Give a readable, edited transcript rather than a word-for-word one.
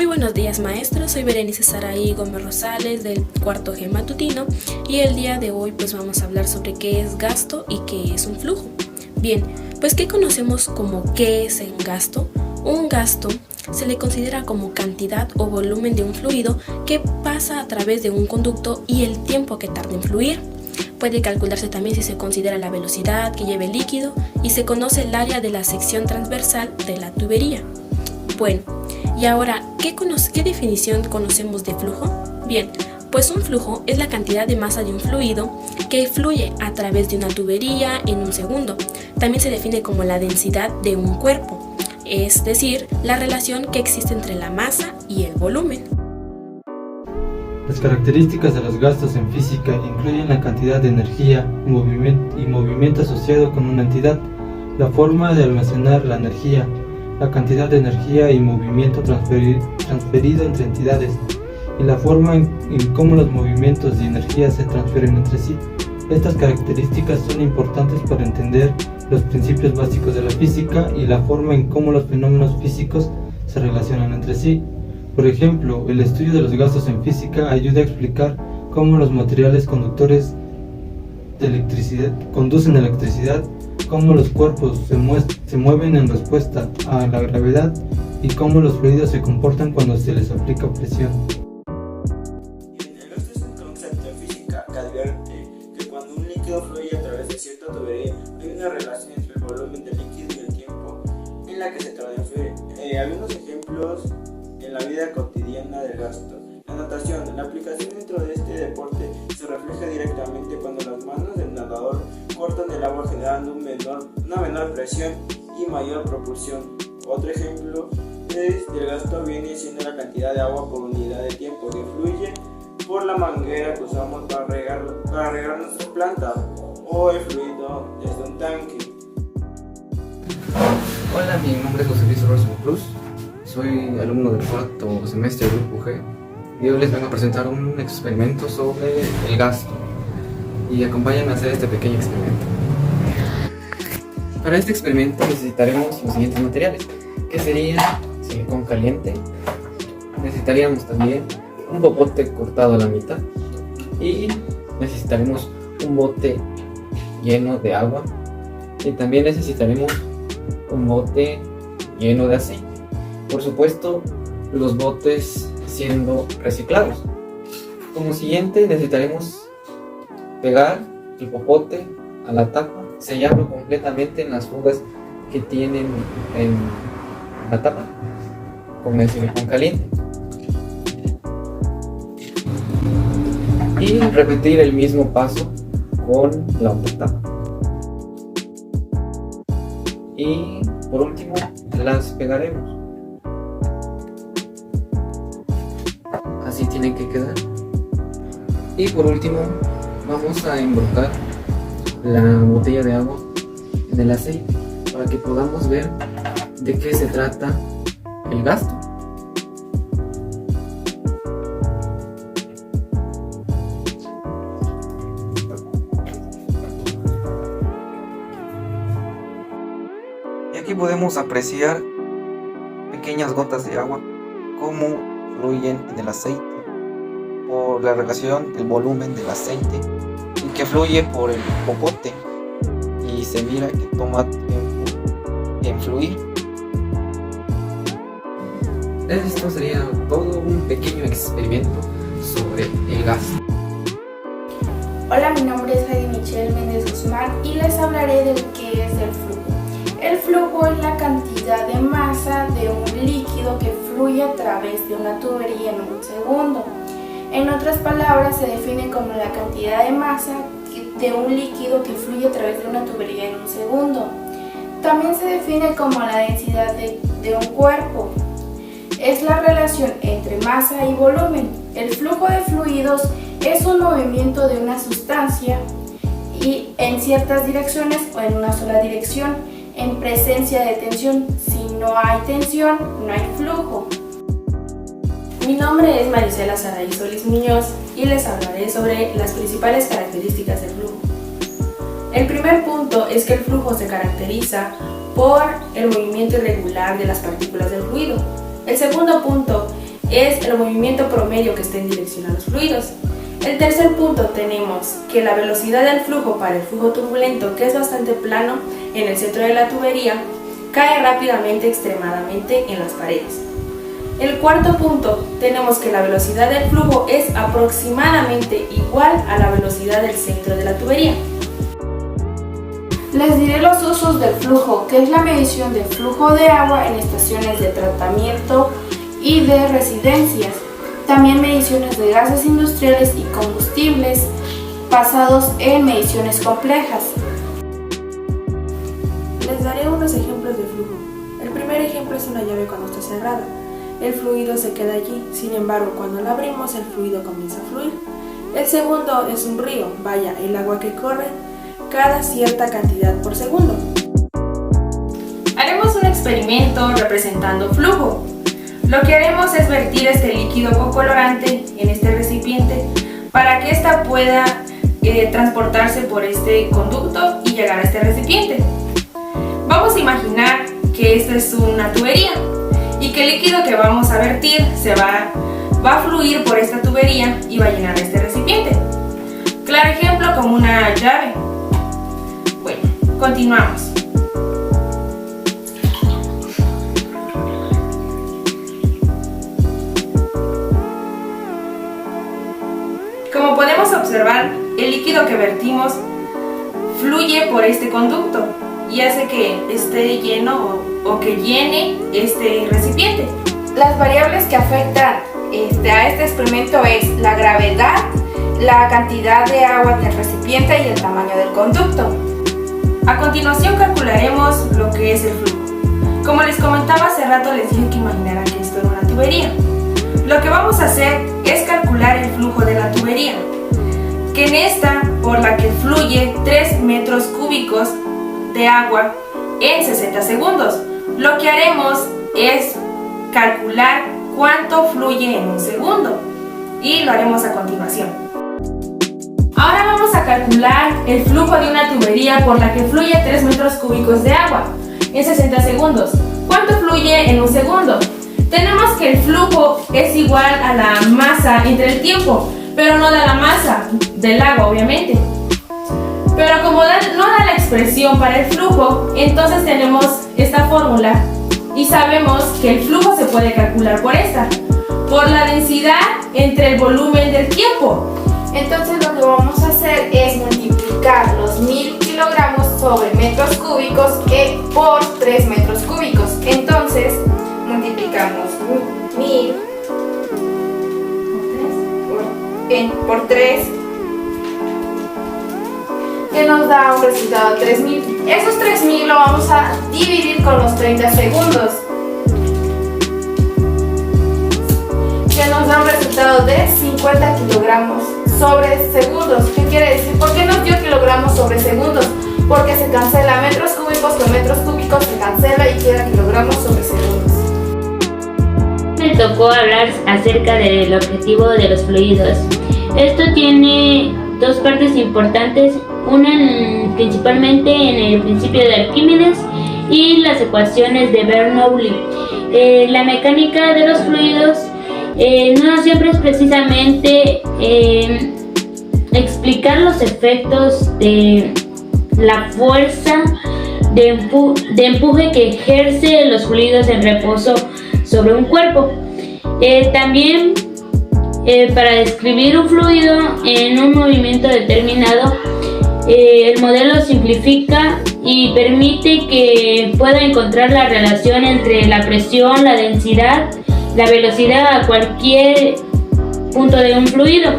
buenos días maestros, soy Berenice Saraí Gómez Rosales del cuarto G matutino y el día de hoy pues vamos a hablar sobre qué es gasto y qué es un flujo. Bien, pues ¿qué conocemos como qué es un gasto? Un gasto se le considera como cantidad o volumen de un fluido que pasa a través de un conducto y el tiempo que tarda en fluir. Puede calcularse también si se considera la velocidad que lleva el líquido y se conoce el área de la sección transversal de la tubería. Bueno, y ahora, ¿qué definición conocemos de flujo? Bien, pues un flujo es la cantidad de masa de un fluido que fluye a través de una tubería en un segundo. También se define como la densidad de un cuerpo, es decir, la relación que existe entre la masa y el volumen. Las características de los gastos en física incluyen la cantidad de energía y movimiento asociado con una entidad, la forma de almacenar la energía, la cantidad de energía y movimiento transferido entre entidades, y la forma en cómo los movimientos de energía se transfieren entre sí. Estas características son importantes para entender los principios básicos de la física y la forma en cómo los fenómenos físicos se relacionan entre sí. Por ejemplo, el estudio de los gastos en física ayuda a explicar cómo los materiales conductores de electricidad conducen electricidad, cómo los cuerpos se mueven en respuesta a la gravedad y cómo los fluidos se comportan cuando se les aplica presión. El gasto es un concepto en física que advierte que cuando un líquido fluye a través de cierta tubería hay una relación entre el volumen del líquido y el tiempo en la que se tarda en fluir. Algunos ejemplos en la vida cotidiana del gasto. La natación. La aplicación dentro de este deporte se refleja directamente cuando las manos del nadador cortan el agua generando una menor presión y mayor propulsión. Otro ejemplo del gasto viene siendo la cantidad de agua por unidad de tiempo que fluye por la manguera que usamos para regar nuestra planta o el fluido desde un tanque. Hola, mi nombre es José Luis Orozco Cruz, soy alumno del cuarto semestre del Grupo G y hoy les vengo a presentar un experimento sobre el gasto y acompáñenme a hacer este pequeño experimento. Para este experimento necesitaremos los siguientes materiales, que sería silicón caliente, necesitaríamos también un popote cortado a la mitad y necesitaremos un bote lleno de agua y también necesitaremos un bote lleno de aceite. Por supuesto, los botes siendo reciclados. Como siguiente necesitaremos pegar el popote a la tapa, sellarlo completamente en las fugas que tienen en la tapa con el silicón caliente y repetir el mismo paso con la otra tapa. Y por último las pegaremos. Así tienen que quedar. Y por último vamos a embrocar la botella de agua en el aceite para que podamos ver de qué se trata el gasto. Y aquí podemos apreciar pequeñas gotas de agua cómo fluyen en el aceite por la relación del volumen del aceite y que fluye por el popote y se mira que toma tiempo en fluir. Esto sería todo un pequeño experimento sobre el gasto. Hola, mi nombre es Heidi Michelle Méndez Guzmán y les hablaré del qué es el flujo. El flujo es la cantidad de masa de un líquido que fluye a través de una tubería en un segundo. En otras palabras, se define como la cantidad de masa de un líquido que fluye a través de una tubería en un segundo. También se define como la densidad de un cuerpo. Es la relación entre masa y volumen. El flujo de fluidos es un movimiento de una sustancia y en ciertas direcciones o en una sola dirección en presencia de tensión. Si no hay tensión, no hay flujo. Mi nombre es Marisela Saraí Solís Muñoz y les hablaré sobre las principales características del flujo. El primer punto es que el flujo se caracteriza por el movimiento irregular de las partículas del fluido. El segundo punto es el movimiento promedio que está en dirección a los fluidos. El tercer punto tenemos que la velocidad del flujo para el flujo turbulento, que es bastante plano en el centro de la tubería, cae rápidamente extremadamente en las paredes. El cuarto punto tenemos que la velocidad del flujo es aproximadamente igual a la velocidad del centro de la tubería. Les diré los usos del flujo, que es la medición del flujo de agua en estaciones de tratamiento y de residencias. También mediciones de gases industriales y combustibles basados en mediciones complejas. Les daré unos ejemplos de flujo. El primer ejemplo es una llave cuando está cerrada. El fluido se queda allí, sin embargo, cuando la abrimos el fluido comienza a fluir. El segundo es un río, vaya, el agua que corre cada cierta cantidad por segundo. Haremos un experimento representando flujo. Lo que haremos es vertir este líquido cocolorante en este recipiente para que ésta pueda transportarse por este conducto y llegar a este recipiente. Vamos a imaginar que esta es una tubería y que el líquido que vamos a vertir va a fluir por esta tubería y va a llenar este recipiente. Claro ejemplo como una llave. Bueno, continuamos. Como podemos observar, el líquido que vertimos fluye por este conducto y hace que esté lleno o que llene este recipiente. Las variables que afectan a este experimento es la gravedad, la cantidad de agua del recipiente y el tamaño del conducto. A continuación calcularemos lo que es el flujo. Como les comentaba hace rato, les dije que imaginaran que esto era una tubería. Lo que vamos a hacer es calcular el flujo de la tubería, que en esta, por la que fluye 3 metros cúbicos de agua en 60 segundos. Lo que haremos es calcular cuánto fluye en un segundo y lo haremos a continuación. Ahora vamos a calcular el flujo de una tubería por la que fluye 3 metros cúbicos de agua en 60 segundos. ¿Cuánto fluye en un segundo? Tenemos que el flujo es igual a la masa entre el tiempo, pero no da la masa del agua, obviamente. Pero como no da la expresión para el flujo, entonces tenemos esta fórmula y sabemos que el flujo se puede calcular por la densidad entre el volumen del tiempo. Entonces lo que vamos a hacer es multiplicar los 1000 kilogramos sobre metros cúbicos por 3 metros cúbicos. Entonces multiplicamos 1000 por 3, que nos da un resultado de 3000. Esos 3000 lo vamos a dividir con los 30 segundos, que nos da un resultado de 50 kilogramos sobre segundos. ¿Qué quiere decir? ¿Por qué nos dio kilogramos sobre segundos? Porque se cancela metros cúbicos con metros cúbicos, se cancela y queda kilogramos sobre segundos. Me tocó hablar acerca del objetivo de los fluidos. Esto tiene dos partes importantes, una principalmente en el principio de Arquímedes y las ecuaciones de Bernoulli. La mecánica de los fluidos no siempre es precisamente explicar los efectos de la fuerza de empuje que ejerce los fluidos en reposo sobre un cuerpo. También para describir un fluido en un movimiento determinado, el modelo simplifica y permite que pueda encontrar la relación entre la presión, la densidad, la velocidad a cualquier punto de un fluido.